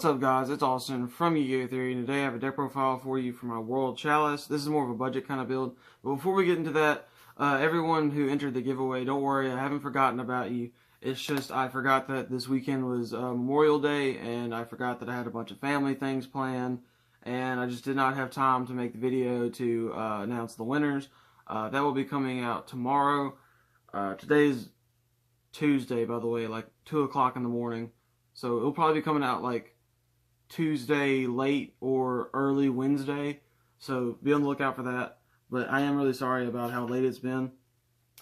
What's up, guys? It's Austin from Yu-Gi-Oh! Theory, and today I have a deck profile for you for my World Chalice. This is more of a budget kind of build, but before we get into that, everyone who entered the giveaway, don't worry, I haven't forgotten about you. It's just I forgot that this weekend was Memorial Day, and I forgot that I had a bunch of family things planned, and I just did not have time to make the video to announce the winners. That will be coming out tomorrow. Today's Tuesday, by the way, like 2 o'clock in the morning. So it'll probably be coming out like Tuesday late or early Wednesday. So be on the lookout for that. But I am really sorry about how late it's been.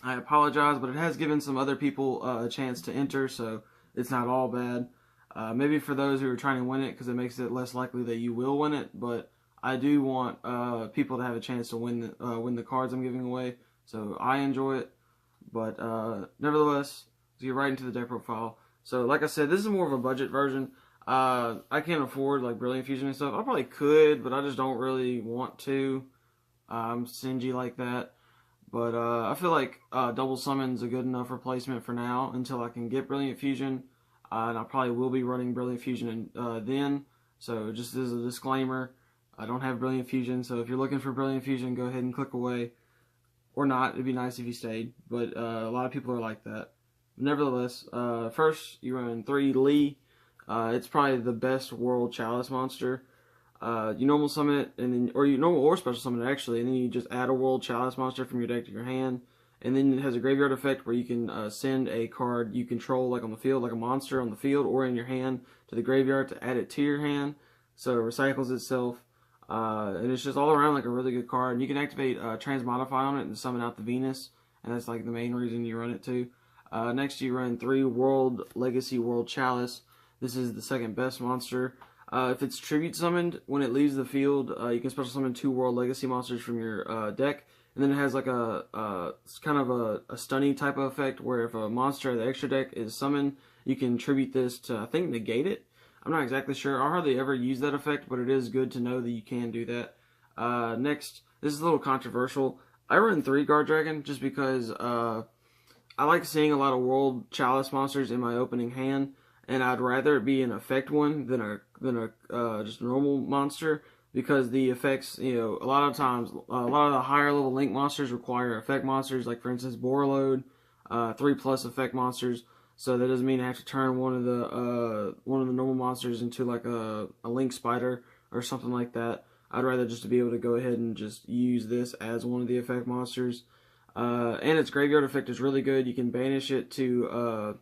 I apologize, but it has given some other people a chance to enter, so it's not all bad. Maybe for those who are trying to win it, because it makes it less likely that you will win it. But I do want people to have a chance to win the cards I'm giving away. So I enjoy it. But nevertheless, let's get right into the deck profile. So, like I said, this is more of a budget version. I can't afford, like, Brilliant Fusion and stuff. I probably could, but I just don't really want to. I'm stingy like that. But I feel like Double Summon's a good enough replacement for now until I can get Brilliant Fusion. And I probably will be running Brilliant Fusion then. So, just as a disclaimer, I don't have Brilliant Fusion. So, if you're looking for Brilliant Fusion, go ahead and click away. Or not. It'd be nice if you stayed. But a lot of people are like that. Nevertheless, first you run 3 Lee. It's probably the best World Chalice monster. You normal summon it, and then, or you normal or special summon it actually, and then you just add a World Chalice monster from your deck to your hand. And then it has a graveyard effect where you can send a card you control, like on the field, like a monster on the field or in your hand, to the graveyard to add it to your hand. So it recycles itself. And it's just all around like a really good card. And you can activate Transmodify on it and summon out the Venus, and that's like the main reason you run it too. Next you run 3 World Legacy World Chalice. This is the second best monster. If it's tribute summoned, when it leaves the field, you can special summon 2 World Legacy monsters from your deck. And then it has like it's kind of a stunning type of effect where if a monster of the extra deck is summoned, you can tribute this to, I think, negate it. I'm not exactly sure. I hardly ever use that effect, but it is good to know that you can do that. Next, this is a little controversial. I run 3 Guard Dragon just because I like seeing a lot of World Chalice monsters in my opening hand, and I'd rather it be an effect one than a just normal monster, because the effects, you know, a lot of times, a lot of the higher level Link monsters require effect monsters, like for instance Borreload, 3+ effect monsters. So that doesn't mean I have to turn one of the normal monsters into like a Link Spider or something like that. I'd rather just to be able to go ahead and just use this as one of the effect monsters. And its graveyard effect is really good. You can banish it to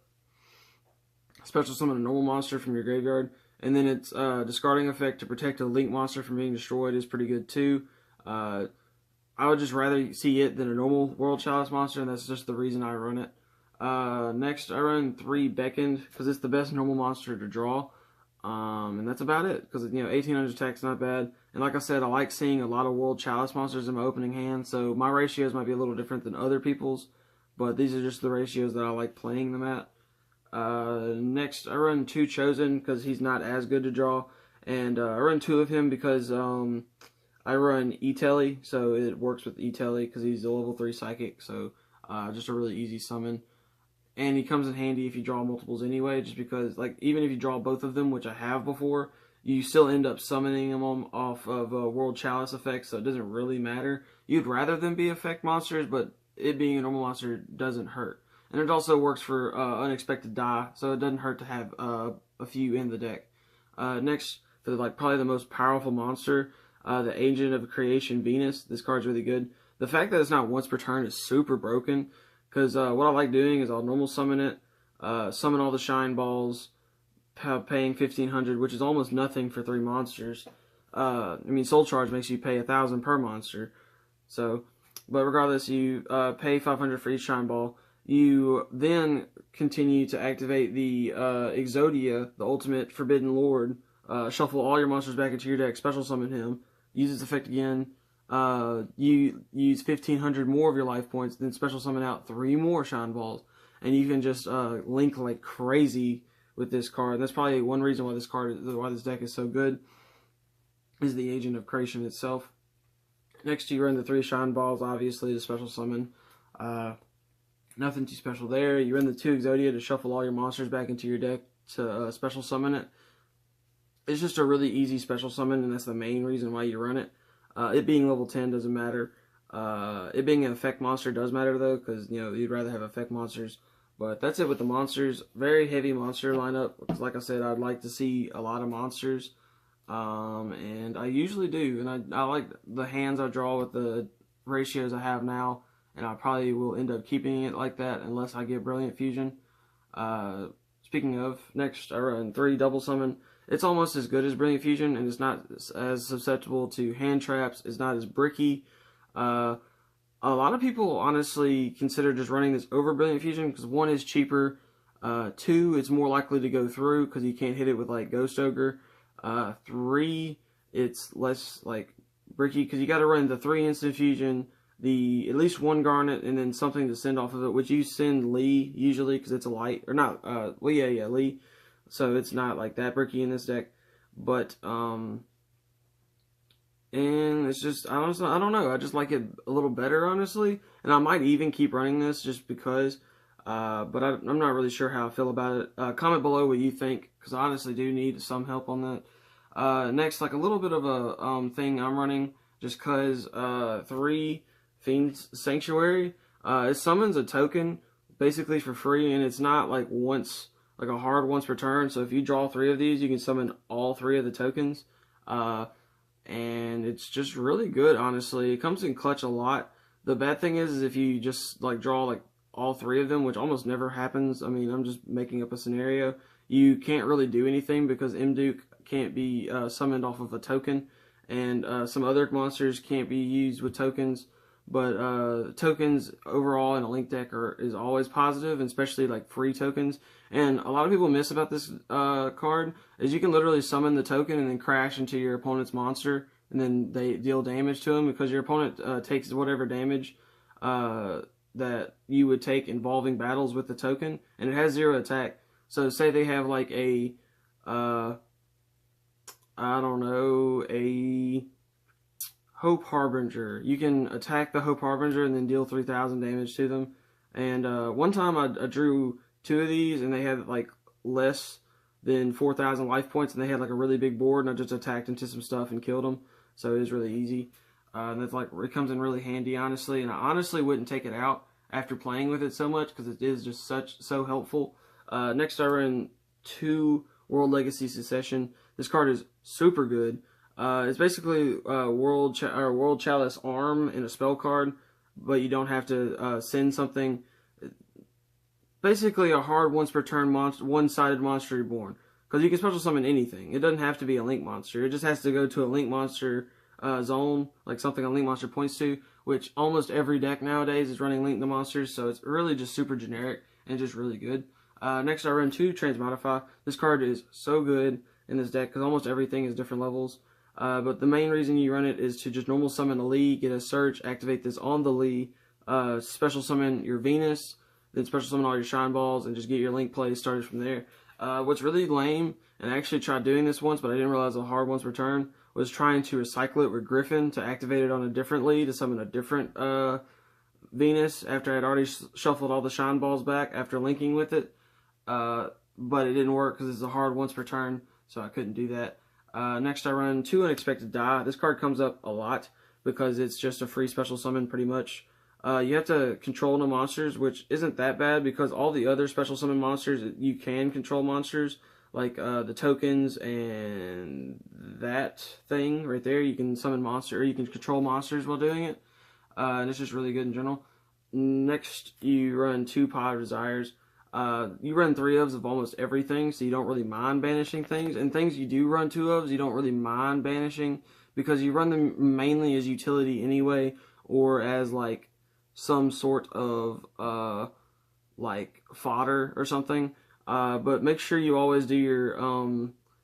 special summon a normal monster from your graveyard. And then its discarding effect to protect a Link monster from being destroyed is pretty good too. I would just rather see it than a normal World Chalice monster, and that's just the reason I run it. Next, I run 3 Beckoned, because it's the best normal monster to draw. And that's about it, because, you know, 1800 attack's not bad. And like I said, I like seeing a lot of World Chalice monsters in my opening hand, so my ratios might be a little different than other people's, but these are just the ratios that I like playing them at. Next, I run 2 Chosen, because he's not as good to draw, and I run 2 of him because I run E-Telly, so it works with E-Telly, because he's a level 3 Psychic, so just a really easy summon. And he comes in handy if you draw multiples anyway, just because, like, even if you draw both of them, which I have before, you still end up summoning them off of World Chalice effects, so it doesn't really matter. You'd rather them be effect monsters, but it being a normal monster doesn't hurt. And it also works for unexpected die, so it doesn't hurt to have a few in the deck. Next, for like probably the most powerful monster, the Agent of Creation Venus. This card's really good. The fact that it's not once per turn is super broken. Because what I like doing is I'll normal summon it, summon all the Shine Balls, paying 1,500, which is almost nothing for 3 monsters. I mean, Soul Charge makes you pay 1,000 per monster. So, but regardless, you pay 500 for each Shine Ball. You then continue to activate the Exodia, the ultimate Forbidden Lord. Shuffle all your monsters back into your deck, special summon him, use its effect again. You use 1,500 more of your life points, then special summon out 3 more Shine Balls, and you can just link like crazy with this card. And that's probably one reason why why this deck is so good, is the Agent of Creation itself. Next, you run the 3 Shine Balls, obviously, to special summon. Nothing too special there. You run the 2 Exodia to shuffle all your monsters back into your deck to special summon it. It's just a really easy special summon, and that's the main reason why you run it. It being level 10 doesn't matter. It being an effect monster does matter though, because you'd rather have effect monsters. But that's it with the monsters. Very heavy monster lineup. Because like I said, I'd like to see a lot of monsters. And I usually do. And I like the hands I draw with the ratios I have now. And I probably will end up keeping it like that unless I get Brilliant Fusion. Speaking of, next I run 3 double summon. It's almost as good as Brilliant Fusion, and it's not as susceptible to hand traps. It's not as bricky. A lot of people honestly consider just running this over Brilliant Fusion because 1 is cheaper, 2 it's more likely to go through because you can't hit it with like Ghost Ogre, 3 it's less like bricky because you got to run the 3 instant fusion, the at least 1 garnet, and then something to send off of it, which you send Lee usually because it's a light, or not, well yeah Lee, so it's not like that bricky in this deck, but and it's just, honestly, I don't know. I just like it a little better, honestly. And I might even keep running this just because. But I'm not really sure how I feel about it. Comment below what you think, because I honestly do need some help on that. Next, like a little bit of a thing I'm running, just because 3 Fiend's Sanctuary. It summons a token, basically for free, and it's not like a hard once per turn. So if you draw 3 of these, you can summon all 3 of the tokens. And it's just really good, honestly. It comes in clutch a lot. The bad thing is if you just like draw like all 3 of them, which almost never happens. I mean, I'm just making up a scenario. You can't really do anything because Imduke can't be summoned off of a token, and some other monsters can't be used with tokens. But tokens overall in a link deck is always positive, and especially like free tokens. And a lot of people miss about this card is you can literally summon the token and then crash into your opponent's monster, and then they deal damage to them because your opponent takes whatever damage that you would take involving battles with the token, and it has 0 attack. So say they have like a I don't know, a Hope Harbinger. You can attack the Hope Harbinger and then deal 3,000 damage to them. And one time I drew 2 of these, and they had like less than 4,000 life points, and they had like a really big board, and I just attacked into some stuff and killed them. So it was really easy. And it's like, it comes in really handy, honestly. And I honestly wouldn't take it out after playing with it so much because it is just so helpful. Next, I run 2 World Legacy Succession. This card is super good. It's basically World Chalice Arm in a spell card, but you don't have to send something. Basically a hard once per turn one-sided monster reborn, because you can special summon anything. It doesn't have to be a link monster. It just has to go to a link monster zone, like something a link monster points to, which almost every deck nowadays is running link to monsters, so it's really just super generic and just really good. Next I run 2 Transmodify. This card is so good in this deck because almost everything is different levels. But the main reason you run it is to just normal summon a Lee, get a search, activate this on the Lee, special summon your Venus, then special summon all your Shine Balls, and just get your link play started from there. What's really lame, and I actually tried doing this once, but I didn't realize a hard once per turn, was trying to recycle it with Griffin to activate it on a different Lee to summon a different Venus after I had already shuffled all the Shine Balls back after linking with it. But it didn't work because it's a hard once per turn, so I couldn't do that. Next I run 2 Unexpected Die. This card comes up a lot because it's just a free special summon pretty much. You have to control the monsters, which isn't that bad because all the other special summon monsters, you can control monsters, like the tokens and that thing right there. You can summon monsters, or you can control monsters while doing it. And it's just really good in general. Next you run 2 Pot of Desires. You run 3 of almost everything, so you don't really mind banishing things. And things you do run 2 of, you don't really mind banishing because you run them mainly as utility anyway, or as like some sort of like fodder or something. But make sure you always do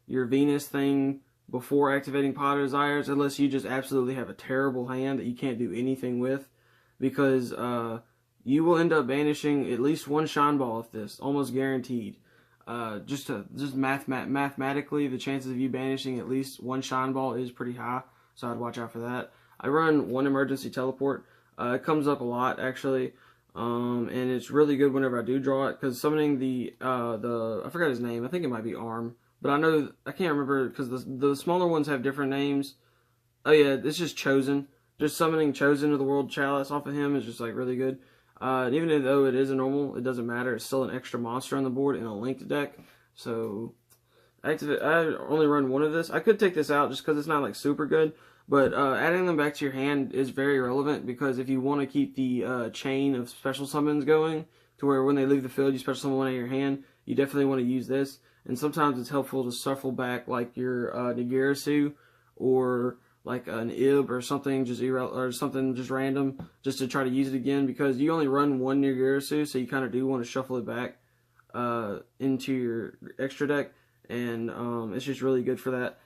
your Venus thing before activating Pot of Desires, unless you just absolutely have a terrible hand that you can't do anything with, because you will end up banishing at least 1 Shine Ball with this, almost guaranteed. Just mathematically, the chances of you banishing at least 1 Shine Ball is pretty high, so I'd watch out for that. I run 1 Emergency Teleport. It comes up a lot, actually, and it's really good whenever I do draw it, because summoning I forgot his name, I think it might be Arm, but I can't remember because the smaller ones have different names. Oh yeah, it's just Chosen. Just summoning Chosen to the World Chalice off of him is just like really good. Even though it is a normal, it doesn't matter. It's still an extra monster on the board in a linked deck. So I only run one of this. I could take this out just because it's not like super good. But adding them back to your hand is very relevant because if you want to keep the chain of special summons going, to where when they leave the field you special summon one out of your hand, you definitely want to use this. And sometimes it's helpful to shuffle back like your Nigirisu or like an Ib or something just random, just to try to use it again, because you only run one Nigirisu, so you kind of do want to shuffle it back into your extra deck, and it's just really good for that.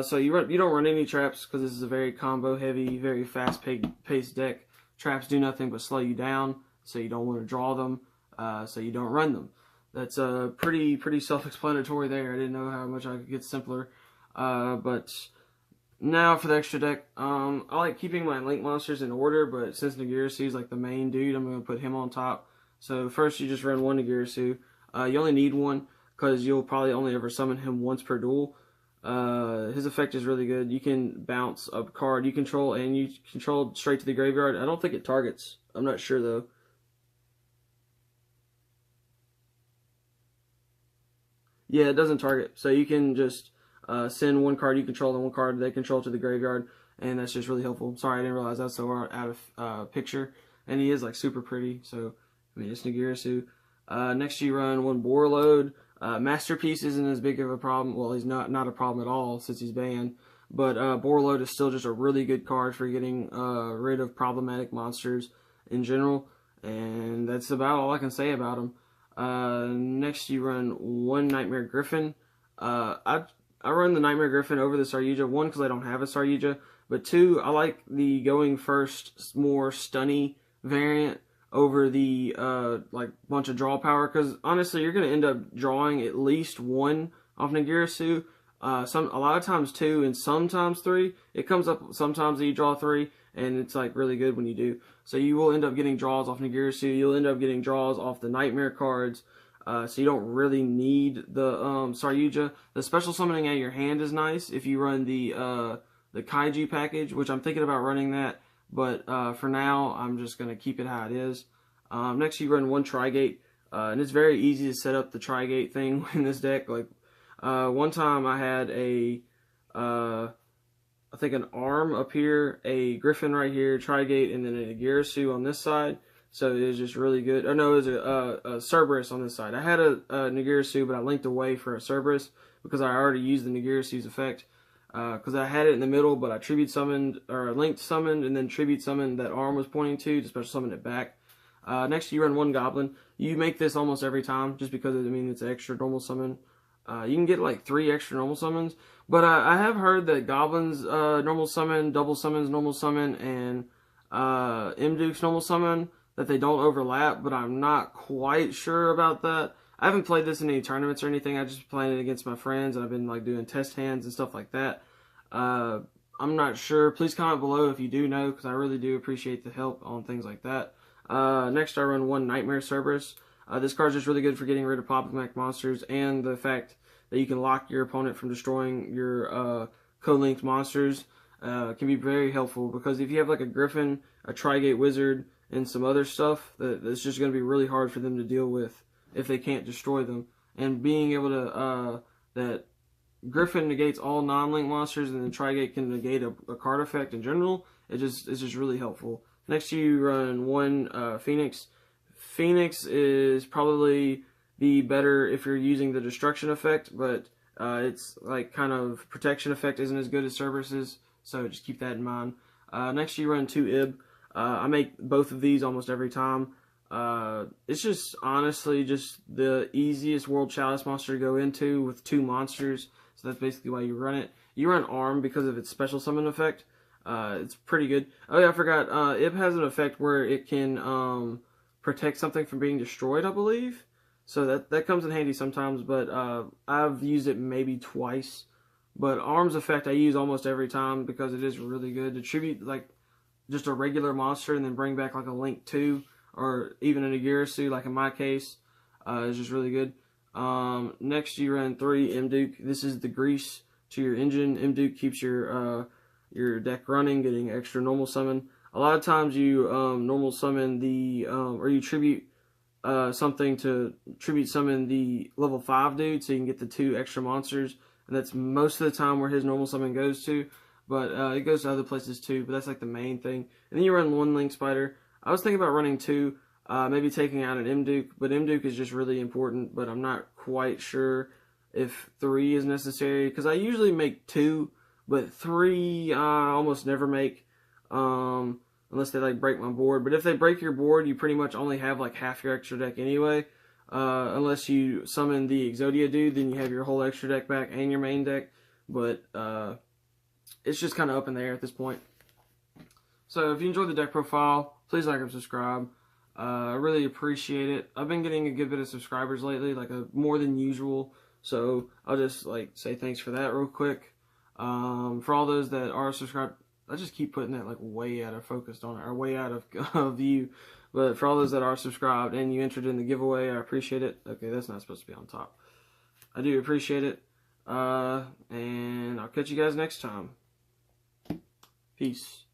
So you don't run any traps because this is a very combo heavy, very fast paced deck. Traps do nothing but slow you down, so you don't want to draw them, so you don't run them. That's pretty self-explanatory there. I didn't know how much I could get simpler. But now for the extra deck, I like keeping my link monsters in order, but since Nigirisu is like the main dude, I'm going to put him on top. So first you just run one Nigirisu. You only need one because you'll probably only ever summon him once per duel. His effect is really good. You can bounce a card you control, and you control straight to the graveyard. I don't think it targets. I'm not sure though. Yeah, it doesn't target. So you can just send one card you control and one card they control to the graveyard, and that's just really helpful. Sorry, I didn't realize that's so out of picture. And he is like super pretty. So I mean, it's Nigirisu. Next you run one Borload. Masterpiece isn't as big of a problem. Well, he's not a problem at all since he's banned. But Borload is still just a really good card for getting rid of problematic monsters in general. And that's about all I can say about him. Next you run one Nightmare Griffin. I run the Nightmare Griffin over the Saryuja. One, because I don't have a Saryuja. But two, I like the going first, more stunny variant over the like bunch of draw power, because honestly you're going to end up drawing at least one off Nigirisu, a lot of times two, and sometimes three. It comes up sometimes that you draw three, and it's like really good when you do. So you will end up getting draws off Nigirisu. You'll end up getting draws off the Nightmare cards. So you don't really need the Saryuja. The special summoning out of your hand is nice if you run the Kaiji package, which I'm thinking about running that. But for now, I'm just going to keep it how it is. Next, you run one Trigate. And it's very easy to set up the Trigate thing in this deck. Like, one time I had I think an arm up here, a Griffin right here, Trigate, and then a Nigirisu on this side. So it was just really good. Oh no, it was a Cerberus on this side. I had a Nigirisu, but I linked away for a Cerberus because I already used the Nigirisu's effect. Because I had it in the middle, but I tribute summoned, or linked summoned, and then tribute summoned that arm was pointing to special summon it back. Next, you run one Goblin. You make this almost every time, just because, I mean, it's an extra normal summon. You can get like 3 extra normal summons, but I have heard that Goblins normal summon, double summons normal summon, and Mduke's normal summon, that they don't overlap, but I'm not quite sure about that. I haven't played this in any tournaments or anything. I just played it against my friends, and I've been like doing test hands and stuff like that. I'm not sure. Please comment below if you do know, because I really do appreciate the help on things like that. Next, I run one Nightmare Cerberus. This card's just really good for getting rid of problematic monsters, and the fact that you can lock your opponent from destroying your co-linked monsters can be very helpful, because if you have like a Griffin, a Trigate Wizard, and some other stuff, that's just going to be really hard for them to deal with if they can't destroy them. And being able to, that Griffin negates all non-link monsters, and then Trigate can negate a card effect in general, it's just really helpful. Next you run one Phoenix. Phoenix is probably the better if you're using the destruction effect, but it's like kind of protection effect isn't as good as Cerberus's, so just keep that in mind. Next you run two Ib. I make both of these almost every time. It's just honestly just the easiest World Chalice monster to go into with 2 monsters, so that's basically why you run it. You run Arm because of its special summon effect. It's pretty good. Oh yeah, I forgot. Ib has an effect where it can protect something from being destroyed, I believe. So that comes in handy sometimes, but I've used it maybe twice. But Arm's effect I use almost every time because it is really good to tribute like just a regular monster and then bring back like a Link 2 or even a Nigirisu, like in my case, is just really good. Next you run 3 M-Duke. This is the grease to your engine. M-Duke keeps your deck running, getting extra normal summon. A lot of times you normal summon the or you tribute something to tribute summon the level 5 dude, so you can get the 2 extra monsters, and that's most of the time where his normal summon goes to. But it goes to other places too. But that's like the main thing. And then you run 1 Link Spider. I was thinking about running 2. Maybe taking out an M-Duke, but M-Duke is just really important, but I'm not quite sure if 3 is necessary, because I usually make 2, but 3 I almost never make, unless they like break my board. But if they break your board, you pretty much only have like half your extra deck anyway, unless you summon the Exodia dude, then you have your whole extra deck back and your main deck, but it's just kind of up in the air at this point. So if you enjoyed the deck profile, please like and subscribe. I really appreciate it. I've been getting a good bit of subscribers lately, like more than usual. So I'll just like say thanks for that real quick. For all those that are subscribed, I just keep putting that like way out of focus on it, or way out of view. But for all those that are subscribed and you entered in the giveaway, I appreciate it. Okay, that's not supposed to be on top. I do appreciate it. And I'll catch you guys next time. Peace.